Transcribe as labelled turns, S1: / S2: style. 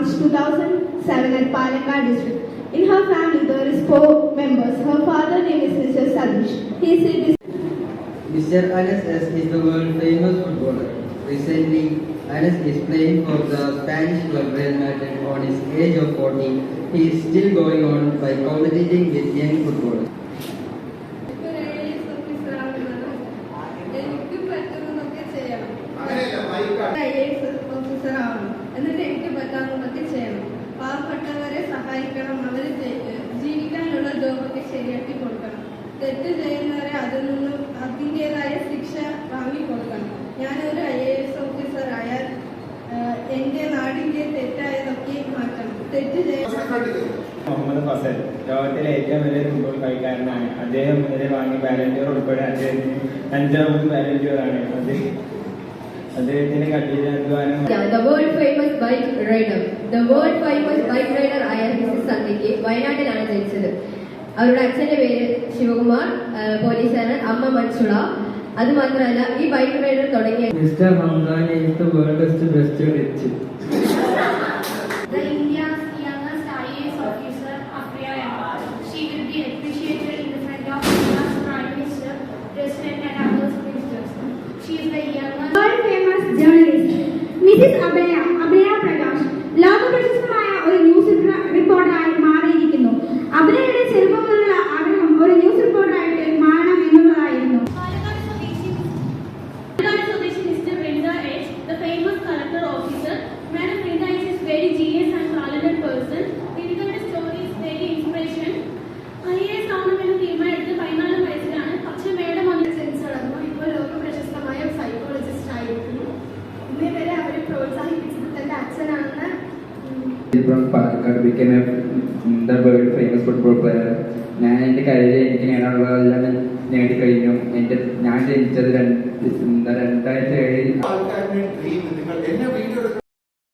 S1: March 2007 at Palakkad district. In her family, there is 4 members. Her father name is Mr. Sadish. He is
S2: Mr. Anas S. is the world famous footballer. Recently, Anas is playing for the Spanish club Real Madrid on his age of 40. He is still going on by competing with young footballers.
S3: എന്നിട്ട് എനിക്ക് പറ്റാവുന്നതൊക്കെ ചെയ്യണം. പാവപ്പെട്ടവരെ സഹായിക്കണം, അവർ ജീവിക്കാനുള്ള ജോബൊക്കെ ശരിയാക്കി കൊടുക്കണം. തെറ്റ് ചെയ്യുന്നവരെ അതിൽ നിന്നും അതിൻ്റെതായ ശിക്ഷ വാങ്ങിക്കൊടുക്കണം. ഞാനൊരു IAS ഓഫീസറായാൽ എൻ്റെ നാടിൻ്റെ തെറ്റായതൊക്കെ മാറ്റണം. തെറ്റ്
S4: മുഹമ്മദ് ഫസൽ ലോകത്തിലെ ഏറ്റവും വലിയ ഫുട്ബോൾ കളിക്കാരനാണ്. അദ്ദേഹം ഇന്നലെ വാങ്ങിയ ബാലൻഡിയർ ഉൾപ്പെടെ അദ്ദേഹത്തിന് 5ാമത് ബാലൻഡിയറാണ്. അദ്ദേഹത്തിന്റെ കഠിനാധ്വാനം.
S5: The world famous bike rider. The world famous bike rider ആയ മിസ്സിസ് സന്ധ്യയ്ക്ക് വയനാട്ടിലാണ് ജനിച്ചത്. അവരുടെ അച്ഛന്റെ പേര് ശിവകുമാർ, പോലീസുകാരൻ, അമ്മ മൻസുള. അത് മാത്രമല്ല, ഈ ബൈക്ക് റൈഡർ തുടങ്ങിയ
S2: Mr. Hamdan is the world's best rich.
S6: The India's youngest IAS officer, Apriya Yadav. She will be appreciated in the front of India's Prime Minister, President and other ministers. She is the youngest
S1: world famous journalist, Mrs. Abhaya Prakash. ലോകപ്രശസ്തമായ ഒരു news റിപ്പോർട്ടറായി മാറിയിരിക്കുന്നു. അഭിനയുടെ ചെറുപ്പമുള്ള ആഗ്രഹം ഒരു news റിപ്പോർട്ടറായിട്ട് മാറണം എന്നുള്ളതായിരുന്നു.
S6: Mr. Vrinda H, the famous collector officer. Madam Vrinda H is very genius and talented person. Vrinda's story is very inspiration. IAS ആവണമെന്ന് തീരുമാനമെടുത്ത് 14 വയസ്സിലാണ്. പക്ഷേ മേഡം അങ്ങനെ സെൻസ് നടന്നു. ഇപ്പോൾ ലോകപ്രശസ്തമായ സൈക്കോളജിസ്റ്റ് ആയിരിക്കുന്നു. ഇന്നേ വരെ അവരെ പ്രോത്സാഹിപ്പിച്ചത് തന്റെ അച്ഛനാണെന്ന്.
S2: From Palakkad became the world famous football player. ഞാൻ എൻ്റെ കരിയറിൽ എനിക്ക് നേടാനുള്ളതെല്ലാം നേടിക്കഴിഞ്ഞു. ഞാൻ ജനിച്ചത്